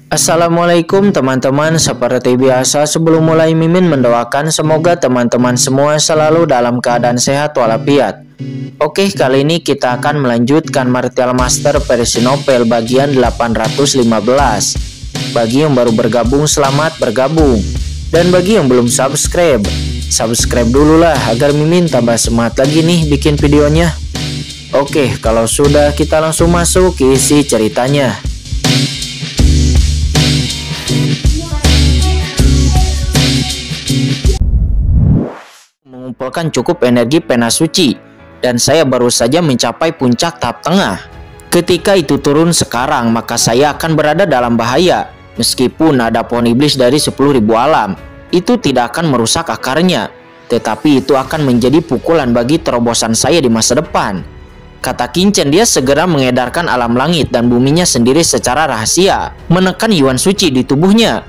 Assalamualaikum teman-teman, seperti biasa sebelum mulai Mimin mendoakan semoga teman-teman semua selalu dalam keadaan sehat walafiat. Oke, kali ini kita akan melanjutkan Martial Master versi novel bagian 815. Bagi yang baru bergabung, selamat bergabung. Dan bagi yang belum subscribe dulu lah agar Mimin tambah semangat lagi nih bikin videonya. Oke, kalau sudah kita langsung masuk ke isi ceritanya. Mengumpulkan cukup energi pena suci dan saya baru saja mencapai puncak tahap tengah. Ketika itu turun sekarang, maka saya akan berada dalam bahaya. Meskipun ada pohon iblis dari 10.000 alam, itu tidak akan merusak akarnya, tetapi itu akan menjadi pukulan bagi terobosan saya di masa depan, kata Qingchen. Dia segera mengedarkan alam langit dan buminya sendiri secara rahasia, menekan Yuan suci di tubuhnya.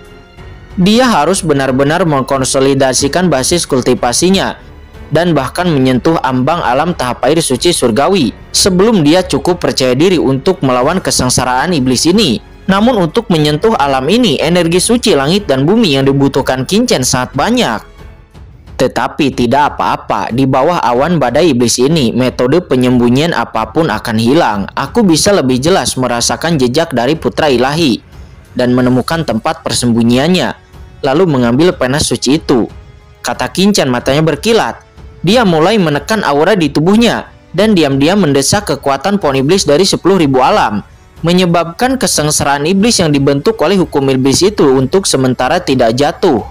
Dia harus benar-benar mengkonsolidasikan basis kultivasinya dan bahkan menyentuh ambang alam tahap air suci surgawi sebelum dia cukup percaya diri untuk melawan kesengsaraan iblis ini. Namun untuk menyentuh alam ini, energi suci langit dan bumi yang dibutuhkan Qingchen sangat banyak. Tetapi tidak apa-apa, di bawah awan badai iblis ini, metode penyembunyian apapun akan hilang. Aku bisa lebih jelas merasakan jejak dari putra ilahi dan menemukan tempat persembunyiannya, lalu mengambil pena suci itu, kata Qingchen matanya berkilat. Dia mulai menekan aura di tubuhnya dan diam-diam mendesak kekuatan pohon iblis dari 10.000 alam, menyebabkan kesengsaraan iblis yang dibentuk oleh hukum iblis itu untuk sementara tidak jatuh.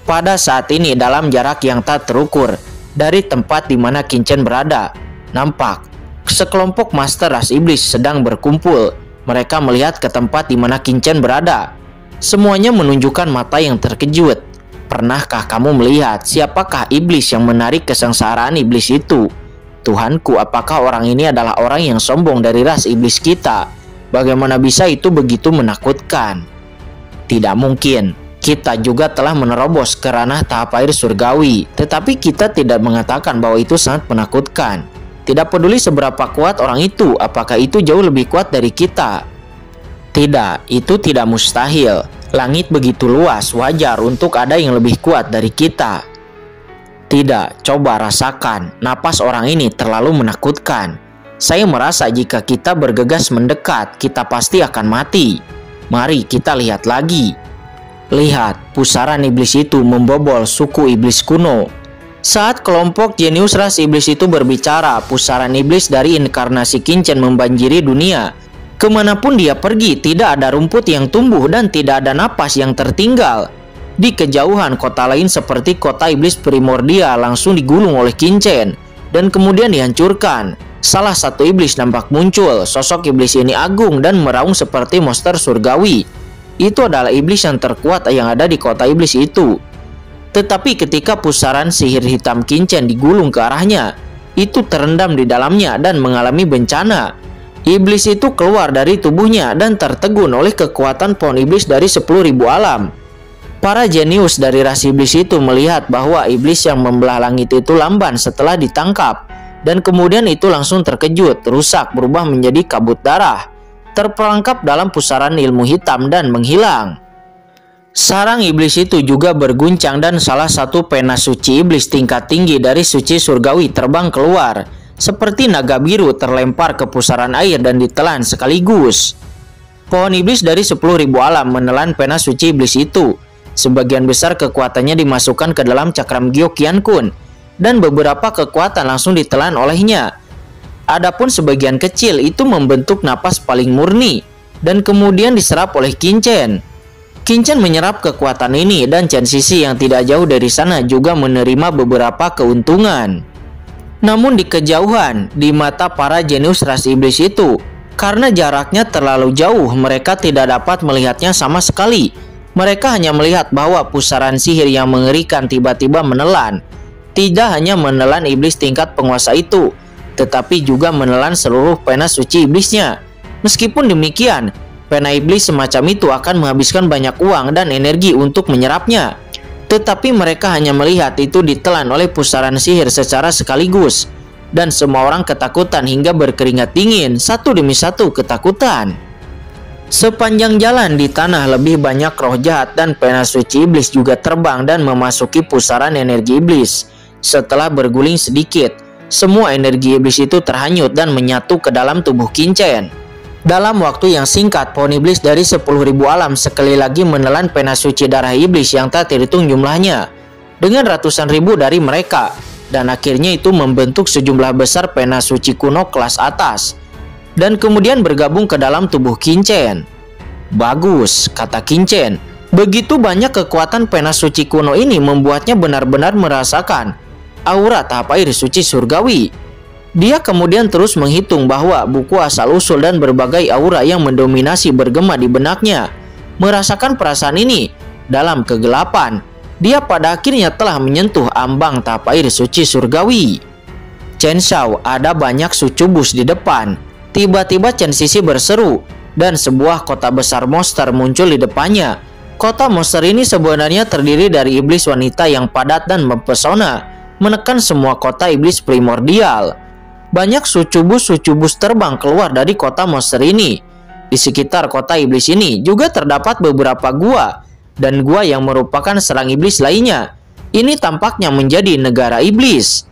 Pada saat ini dalam jarak yang tak terukur dari tempat di mana Qingchen berada, nampak sekelompok master ras iblis sedang berkumpul. Mereka melihat ke tempat di mana Qingchen berada. Semuanya menunjukkan mata yang terkejut. Pernahkah kamu melihat siapakah iblis yang menarik kesengsaraan iblis itu? Tuhanku, apakah orang ini adalah orang yang sombong dari ras iblis kita? Bagaimana bisa itu begitu menakutkan? Tidak mungkin. Kita juga telah menerobos ke ranah tahap air surgawi, tetapi kita tidak mengatakan bahwa itu sangat menakutkan. Tidak peduli seberapa kuat orang itu, apakah itu jauh lebih kuat dari kita? Tidak, itu tidak mustahil. Langit begitu luas, wajar untuk ada yang lebih kuat dari kita. Tidak, coba rasakan, napas orang ini terlalu menakutkan. Saya merasa jika kita bergegas mendekat, kita pasti akan mati. Mari kita lihat lagi. Lihat, pusaran iblis itu membobol suku iblis kuno. Saat kelompok jenius ras iblis itu berbicara, pusaran iblis dari inkarnasi Qingchen membanjiri dunia. Kemanapun dia pergi, tidak ada rumput yang tumbuh dan tidak ada napas yang tertinggal. Di kejauhan, kota lain seperti kota iblis primordial langsung digulung oleh Qingchen dan kemudian dihancurkan. Salah satu iblis nampak muncul. Sosok iblis ini agung dan meraung seperti monster surgawi. Itu adalah iblis yang terkuat yang ada di kota iblis itu. Tetapi ketika pusaran sihir hitam Qingchen digulung ke arahnya, itu terendam di dalamnya dan mengalami bencana. Iblis itu keluar dari tubuhnya dan tertegun oleh kekuatan pohon iblis dari 10.000 alam. Para jenius dari ras iblis itu melihat bahwa iblis yang membelah langit itu lamban setelah ditangkap, dan kemudian itu langsung terkejut, rusak, berubah menjadi kabut darah, terperangkap dalam pusaran ilmu hitam dan menghilang. Sarang iblis itu juga berguncang dan salah satu pena suci iblis tingkat tinggi dari suci surgawi terbang keluar, seperti naga biru terlempar ke pusaran air dan ditelan sekaligus. Pohon iblis dari 10.000 alam menelan pena suci iblis itu. Sebagian besar kekuatannya dimasukkan ke dalam cakram Gyeokyeon-kun dan beberapa kekuatan langsung ditelan olehnya. Adapun sebagian kecil itu membentuk napas paling murni dan kemudian diserap oleh Qingchen. Qingchen menyerap kekuatan ini dan Chen Sisi yang tidak jauh dari sana juga menerima beberapa keuntungan. Namun di kejauhan, di mata para jenius ras iblis itu, karena jaraknya terlalu jauh, mereka tidak dapat melihatnya sama sekali. Mereka hanya melihat bahwa pusaran sihir yang mengerikan tiba-tiba menelan. Tidak hanya menelan iblis tingkat penguasa itu, tetapi juga menelan seluruh pena suci iblisnya. Meskipun demikian, pena iblis semacam itu akan menghabiskan banyak uang dan energi untuk menyerapnya. Tetapi mereka hanya melihat itu ditelan oleh pusaran sihir secara sekaligus. Dan semua orang ketakutan hingga berkeringat dingin, satu demi satu ketakutan. Sepanjang jalan di tanah lebih banyak roh jahat dan pena suci iblis juga terbang dan memasuki pusaran energi iblis. Setelah berguling sedikit, semua energi iblis itu terhanyut dan menyatu ke dalam tubuh Qin-Chen. Dalam waktu yang singkat, pohon iblis dari 10.000 alam sekali lagi menelan pena suci darah iblis yang tak terhitung jumlahnya dengan ratusan ribu dari mereka, dan akhirnya itu membentuk sejumlah besar pena suci kuno kelas atas dan kemudian bergabung ke dalam tubuh Qin-Chen. Bagus, kata Qin-Chen. Begitu banyak kekuatan pena suci kuno ini membuatnya benar-benar merasakan aura tahap air suci surgawi. Dia kemudian terus menghitung bahwa buku asal-usul dan berbagai aura yang mendominasi bergema di benaknya. Merasakan perasaan ini dalam kegelapan, dia pada akhirnya telah menyentuh ambang tahap air suci surgawi. Chen Xiao, ada banyak sucubus di depan. Tiba-tiba Chen Sisi berseru, dan sebuah kota besar monster muncul di depannya. Kota monster ini sebenarnya terdiri dari iblis wanita yang padat dan mempesona, menekan semua kota iblis primordial. Banyak sucubus terbang keluar dari kota monster ini. Di sekitar kota iblis ini juga terdapat beberapa gua, dan gua yang merupakan serang iblis lainnya. Ini tampaknya menjadi negara iblis.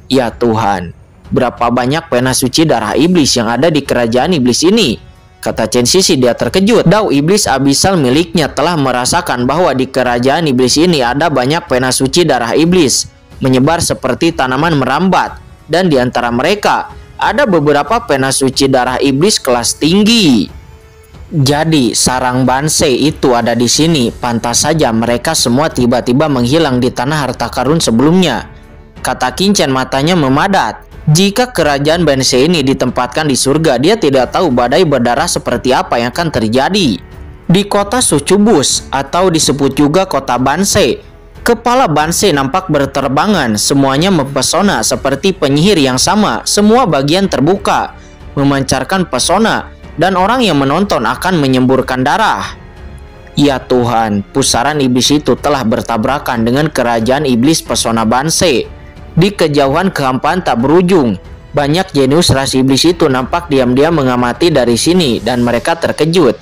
Ya Tuhan, berapa banyak pena suci darah iblis yang ada di kerajaan iblis ini, kata Chen Sisi. Dia terkejut. Dao iblis abisal miliknya telah merasakan bahwa di kerajaan iblis ini ada banyak pena suci darah iblis, menyebar seperti tanaman merambat, dan di antara mereka ada beberapa pena suci darah iblis kelas tinggi. Jadi sarang Bansai itu ada di sini. Pantas saja mereka semua tiba-tiba menghilang di tanah harta karun sebelumnya, kata Qin-Chen, matanya memadat. Jika kerajaan Bansai ini ditempatkan di surga, dia tidak tahu badai berdarah seperti apa yang akan terjadi. Di kota Sucubus, atau disebut juga kota Bansai, kepala Bansai nampak berterbangan. Semuanya mempesona seperti penyihir yang sama. Semua bagian terbuka, memancarkan pesona, dan orang yang menonton akan menyemburkan darah. Ya Tuhan, pusaran iblis itu telah bertabrakan dengan kerajaan iblis pesona Bansai. Di kejauhan kehampaan tak berujung, banyak jenius ras iblis itu nampak diam-diam mengamati dari sini, dan mereka terkejut.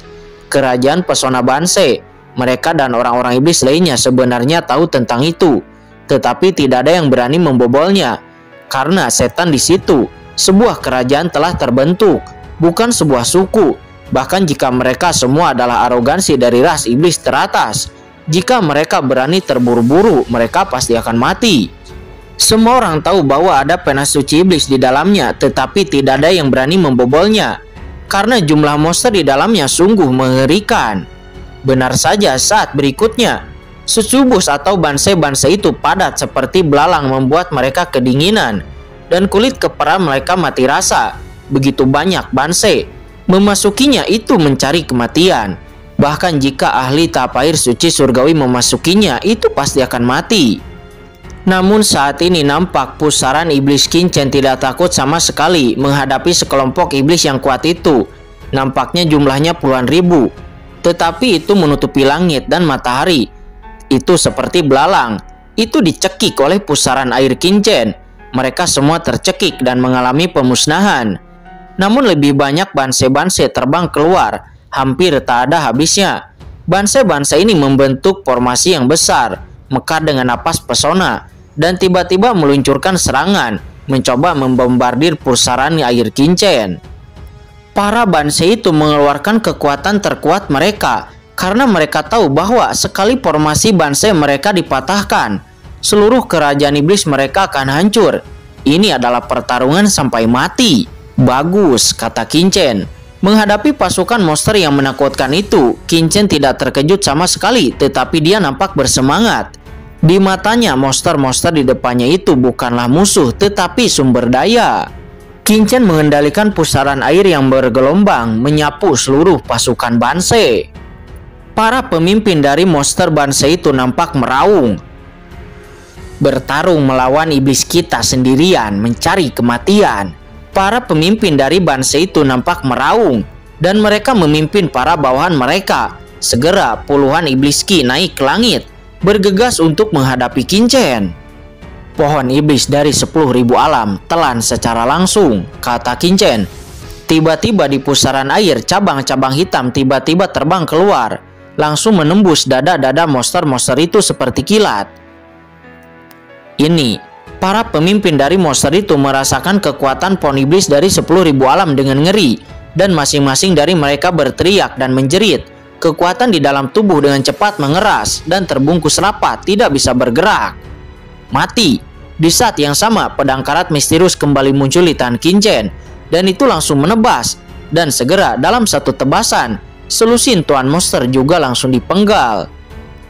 Kerajaan pesona Bansai, mereka dan orang-orang iblis lainnya sebenarnya tahu tentang itu, tetapi tidak ada yang berani membobolnya karena setan di situ. Sebuah kerajaan telah terbentuk, bukan sebuah suku. Bahkan jika mereka semua adalah arogansi dari ras iblis teratas, jika mereka berani terburu-buru, mereka pasti akan mati. Semua orang tahu bahwa ada pena suci iblis di dalamnya, tetapi tidak ada yang berani membobolnya karena jumlah monster di dalamnya sungguh mengerikan. Benar saja, saat berikutnya sucubus atau Bansai itu padat seperti belalang, membuat mereka kedinginan dan kulit kepala mereka mati rasa. Begitu banyak Bansai memasukinya itu mencari kematian. Bahkan jika ahli tahap air suci surgawi memasukinya, itu pasti akan mati. Namun saat ini nampak pusaran iblis Qin-Chen tidak takut sama sekali menghadapi sekelompok iblis yang kuat itu. Nampaknya jumlahnya puluhan ribu, tetapi itu menutupi langit dan matahari. Itu seperti belalang. Itu dicekik oleh pusaran air Qin-Chen. Mereka semua tercekik dan mengalami pemusnahan. Namun lebih banyak Bansai terbang keluar, hampir tak ada habisnya. Bansai ini membentuk formasi yang besar, mekar dengan napas pesona, dan tiba-tiba meluncurkan serangan, mencoba membombardir pusaran air Qin-Chen. Para Bansai itu mengeluarkan kekuatan terkuat mereka, karena mereka tahu bahwa sekali formasi Bansai mereka dipatahkan, seluruh kerajaan iblis mereka akan hancur. Ini adalah pertarungan sampai mati. Bagus, kata Qin-Chen. Menghadapi pasukan monster yang menakutkan itu, Qin-Chen tidak terkejut sama sekali, tetapi dia nampak bersemangat. Di matanya, monster-monster di depannya itu bukanlah musuh, tetapi sumber daya. Qin-Chen mengendalikan pusaran air yang bergelombang, menyapu seluruh pasukan Bansai. Para pemimpin dari monster Bansai itu nampak meraung. Bertarung melawan iblis kita sendirian, mencari kematian. Para pemimpin dari Bansai itu nampak meraung, dan mereka memimpin para bawahan mereka. Segera puluhan iblis Qi naik ke langit, bergegas untuk menghadapi Qin-Chen. Pohon iblis dari 10.000 alam telan secara langsung, kata Qin-Chen. Tiba-tiba di pusaran air, cabang-cabang hitam tiba-tiba terbang keluar, langsung menembus dada-dada monster-monster itu seperti kilat. Ini, para pemimpin dari monster itu merasakan kekuatan pohon iblis dari 10.000 alam dengan ngeri, dan masing-masing dari mereka berteriak dan menjerit. Kekuatan di dalam tubuh dengan cepat mengeras dan terbungkus rapat, tidak bisa bergerak. Mati. Di saat yang sama, pedang karat misterius kembali muncul di tangan Qin-Chen, dan itu langsung menebas. Dan segera dalam satu tebasan, selusin tuan monster juga langsung dipenggal.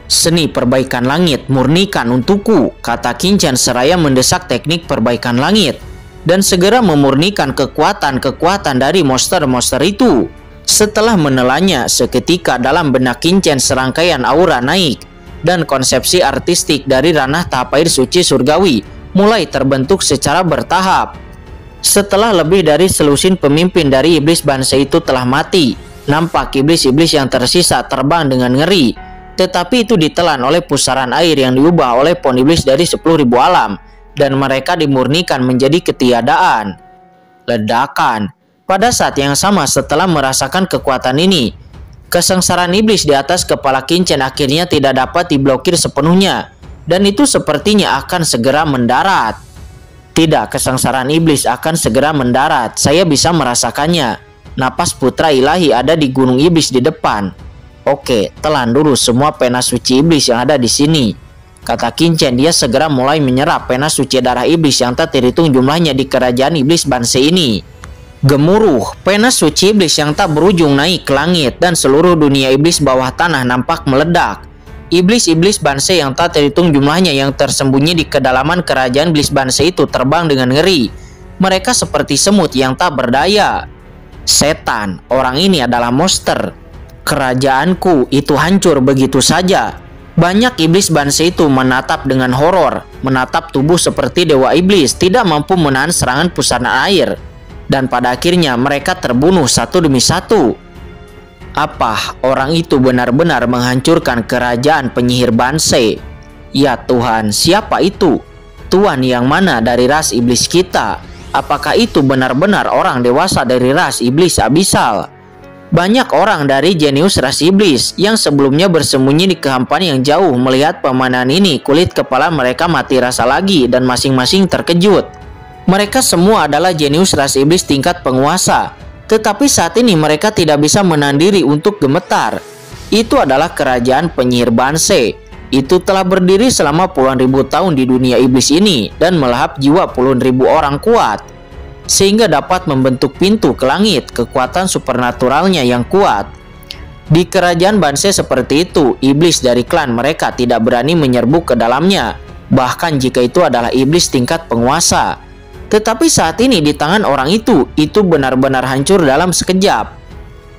Seni perbaikan langit, murnikan untukku, kata Qin-Chen seraya mendesak teknik perbaikan langit, dan segera memurnikan kekuatan-kekuatan dari monster-monster itu. Setelah menelannya, seketika dalam benak Qin-Chen serangkaian aura naik, dan konsepsi artistik dari ranah tahap air suci surgawi mulai terbentuk secara bertahap. Setelah lebih dari selusin pemimpin dari iblis Banshee itu telah mati, nampak iblis-iblis yang tersisa terbang dengan ngeri, tetapi itu ditelan oleh pusaran air yang diubah oleh pohon iblis dari 10.000 alam, dan mereka dimurnikan menjadi ketiadaan. Ledakan. Pada saat yang sama, setelah merasakan kekuatan ini, kesengsaraan iblis di atas kepala Qin-Chen akhirnya tidak dapat diblokir sepenuhnya, dan itu sepertinya akan segera mendarat. Tidak, kesengsaraan iblis akan segera mendarat. Saya bisa merasakannya. Napas putra ilahi ada di gunung iblis di depan. Oke, telan dulu semua pena suci iblis yang ada di sini, kata Qin-Chen. Dia segera mulai menyerap pena suci darah iblis yang tak terhitung jumlahnya di kerajaan iblis Banshee ini. Gemuruh, pena suci iblis yang tak berujung naik ke langit, dan seluruh dunia iblis bawah tanah nampak meledak. Iblis-iblis Banshee yang tak terhitung jumlahnya yang tersembunyi di kedalaman kerajaan iblis Banshee itu terbang dengan ngeri. Mereka seperti semut yang tak berdaya. Setan, orang ini adalah monster. Kerajaanku itu hancur begitu saja. Banyak iblis Banshee itu menatap dengan horor, menatap tubuh seperti dewa iblis, tidak mampu menahan serangan pusaran air. Dan pada akhirnya mereka terbunuh satu demi satu. Apa orang itu benar-benar menghancurkan kerajaan penyihir Banshee? Ya Tuhan, siapa itu? Tuan yang mana dari ras iblis kita? Apakah itu benar-benar orang dewasa dari ras iblis abisal? Banyak orang dari jenius ras iblis yang sebelumnya bersembunyi di kehampaan yang jauh melihat pemandangan ini, kulit kepala mereka mati rasa lagi dan masing-masing terkejut. Mereka semua adalah jenius ras iblis tingkat penguasa. Tetapi saat ini mereka tidak bisa menahan diri untuk gemetar. Itu adalah kerajaan penyihir Banshee. Itu telah berdiri selama puluhan ribu tahun di dunia iblis ini dan melahap jiwa puluhan ribu orang kuat, sehingga dapat membentuk pintu ke langit, kekuatan supernaturalnya yang kuat. Di kerajaan Banshee seperti itu, iblis dari klan mereka tidak berani menyerbu ke dalamnya, bahkan jika itu adalah iblis tingkat penguasa. Tetapi saat ini di tangan orang itu benar-benar hancur dalam sekejap.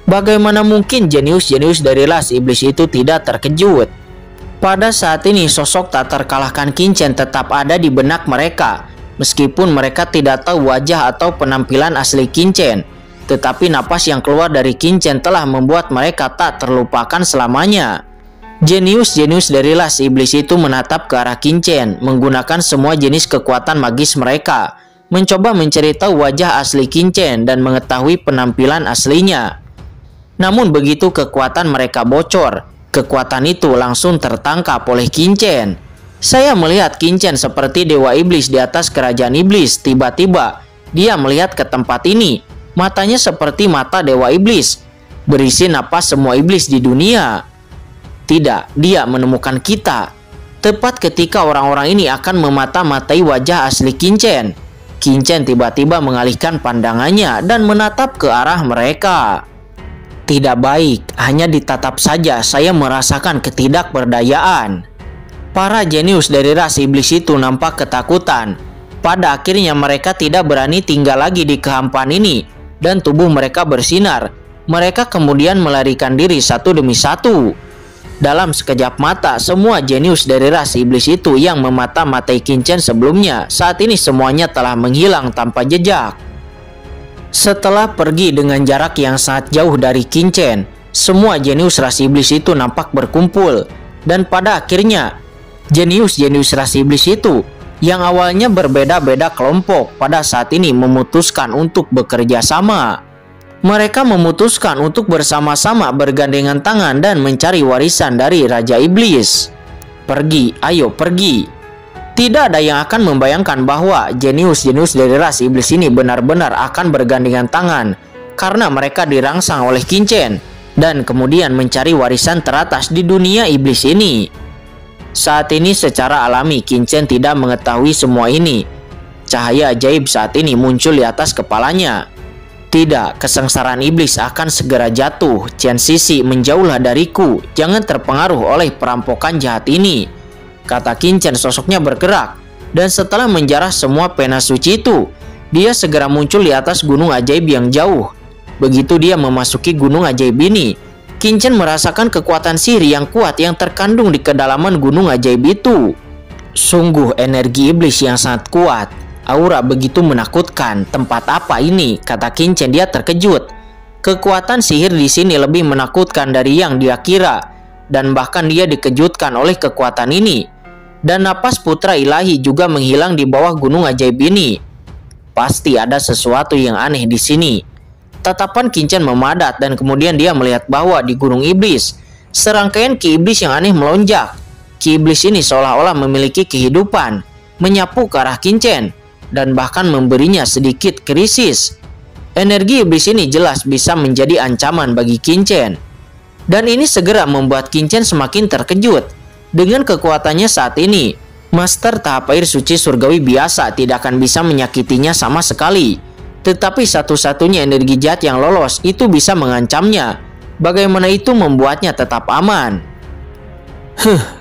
Bagaimana mungkin jenius-jenius dari ras iblis itu tidak terkejut? Pada saat ini sosok tak terkalahkan Qin-Chen tetap ada di benak mereka. Meskipun mereka tidak tahu wajah atau penampilan asli Qin-Chen, tetapi napas yang keluar dari Qin-Chen telah membuat mereka tak terlupakan selamanya. Jenius-jenius dari ras iblis itu menatap ke arah Qin-Chen, menggunakan semua jenis kekuatan magis mereka, mencoba mencari tahu wajah asli Qin-Chen dan mengetahui penampilan aslinya. Namun begitu kekuatan mereka bocor, kekuatan itu langsung tertangkap oleh Qin-Chen. Saya melihat Qin-Chen seperti dewa iblis di atas kerajaan iblis. Tiba-tiba dia melihat ke tempat ini. Matanya seperti mata dewa iblis, berisi napas semua iblis di dunia. Tidak, dia menemukan kita. Tepat ketika orang-orang ini akan memata-matai wajah asli Qin-Chen, Qin-Chen tiba-tiba mengalihkan pandangannya dan menatap ke arah mereka. Tidak baik, hanya ditatap saja saya merasakan ketidakberdayaan. Para jenius dari ras iblis itu nampak ketakutan. Pada akhirnya mereka tidak berani tinggal lagi di kehampaan ini, dan tubuh mereka bersinar. Mereka kemudian melarikan diri satu demi satu. Dalam sekejap mata, semua jenius dari ras iblis itu yang memata-matai Qin-Chen sebelumnya, saat ini semuanya telah menghilang tanpa jejak. Setelah pergi dengan jarak yang sangat jauh dari Qin-Chen, semua jenius ras iblis itu nampak berkumpul. Dan pada akhirnya, jenius-jenius ras iblis itu yang awalnya berbeda-beda kelompok pada saat ini memutuskan untuk bekerja sama. Mereka memutuskan untuk bersama-sama bergandengan tangan dan mencari warisan dari Raja Iblis. Pergi, ayo pergi. Tidak ada yang akan membayangkan bahwa jenius-jenius dari ras iblis ini benar-benar akan bergandengan tangan karena mereka dirangsang oleh Qin dan kemudian mencari warisan teratas di dunia iblis ini. Saat ini secara alami Qin tidak mengetahui semua ini. Cahaya ajaib saat ini muncul di atas kepalanya. Tidak, kesengsaraan iblis akan segera jatuh. Chen Sisi, menjauhlah dariku, jangan terpengaruh oleh perampokan jahat ini, kata Qin. Sosoknya bergerak, dan setelah menjarah semua pena suci itu, dia segera muncul di atas gunung ajaib yang jauh. Begitu dia memasuki gunung ajaib ini, Qin merasakan kekuatan sihir yang kuat yang terkandung di kedalaman gunung ajaib itu. Sungguh energi iblis yang sangat kuat. Aura begitu menakutkan. Tempat apa ini? Kata Qin. Dia terkejut. Kekuatan sihir di sini lebih menakutkan dari yang dia kira, dan bahkan dia dikejutkan oleh kekuatan ini. Dan napas putra ilahi juga menghilang di bawah gunung ajaib ini. Pasti ada sesuatu yang aneh di sini. Tatapan Qin memadat dan kemudian dia melihat bahwa di gunung iblis serangkaian ki iblis yang aneh melonjak. Ki iblis ini seolah-olah memiliki kehidupan, menyapu ke arah Qin dan bahkan memberinya sedikit krisis. Energi iblis ini jelas bisa menjadi ancaman bagi Qin dan ini segera membuat Qin semakin terkejut. Dengan kekuatannya saat ini, Master tahap air suci surgawi biasa tidak akan bisa menyakitinya sama sekali. Tetapi satu-satunya energi jahat yang lolos itu bisa mengancamnya. Bagaimana itu membuatnya tetap aman?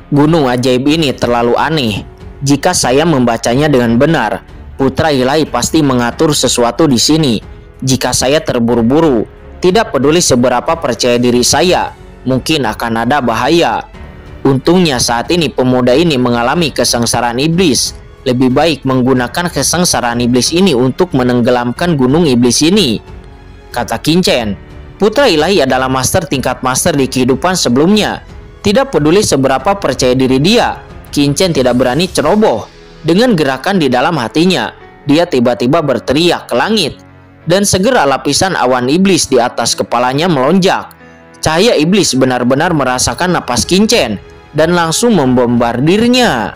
Gunung ajaib ini terlalu aneh. Jika saya membacanya dengan benar, putra ilahi pasti mengatur sesuatu di sini. Jika saya terburu-buru, tidak peduli seberapa percaya diri saya, mungkin akan ada bahaya. Untungnya saat ini pemuda ini mengalami kesengsaraan iblis. Lebih baik menggunakan kesengsaraan iblis ini untuk menenggelamkan gunung iblis ini, kata Qin. Putra ilahi adalah master tingkat master di kehidupan sebelumnya. Tidak peduli seberapa percaya diri dia, Qin tidak berani ceroboh. Dengan gerakan di dalam hatinya, dia tiba-tiba berteriak ke langit, dan segera lapisan awan iblis di atas kepalanya melonjak. Cahaya iblis benar-benar merasakan napas Qin dan langsung membombardirnya.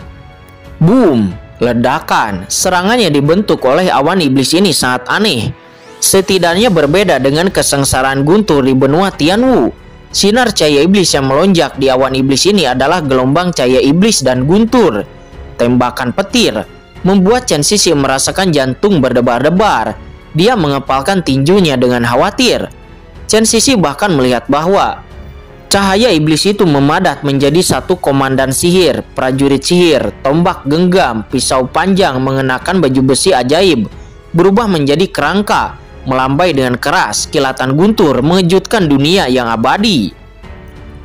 Boom! Ledakan. Serangan yang dibentuk oleh awan iblis ini sangat aneh. Setidaknya berbeda dengan kesengsaraan guntur di benua Tianwu. Sinar cahaya iblis yang melonjak di awan iblis ini adalah gelombang cahaya iblis dan guntur. Tembakan petir membuat Chen Sisi merasakan jantung berdebar-debar. Dia mengepalkan tinjunya dengan khawatir. Chen Sisi bahkan melihat bahwa cahaya iblis itu memadat menjadi satu komandan sihir, prajurit sihir, tombak genggam, pisau panjang mengenakan baju besi ajaib, berubah menjadi kerangka, melambai dengan keras, kilatan guntur mengejutkan dunia yang abadi.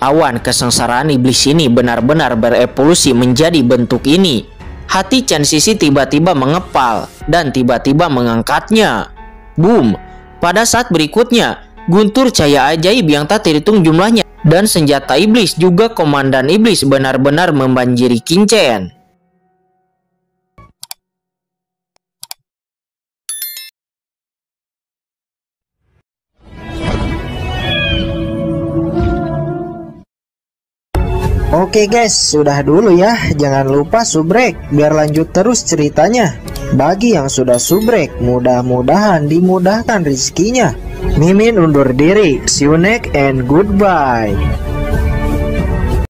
Awan kesengsaraan iblis ini benar-benar berevolusi menjadi bentuk ini. Hati Chen Sisi tiba-tiba mengepal dan tiba-tiba mengangkatnya. Boom! Pada saat berikutnya, guntur cahaya ajaib yang tak terhitung jumlahnya dan senjata iblis juga komandan iblis benar-benar membanjiri Qin. Oke guys, sudah dulu ya. Jangan lupa subrek biar lanjut terus ceritanya. Bagi yang sudah subrek, mudah-mudahan dimudahkan rezekinya. Mimin undur diri. See you next and goodbye.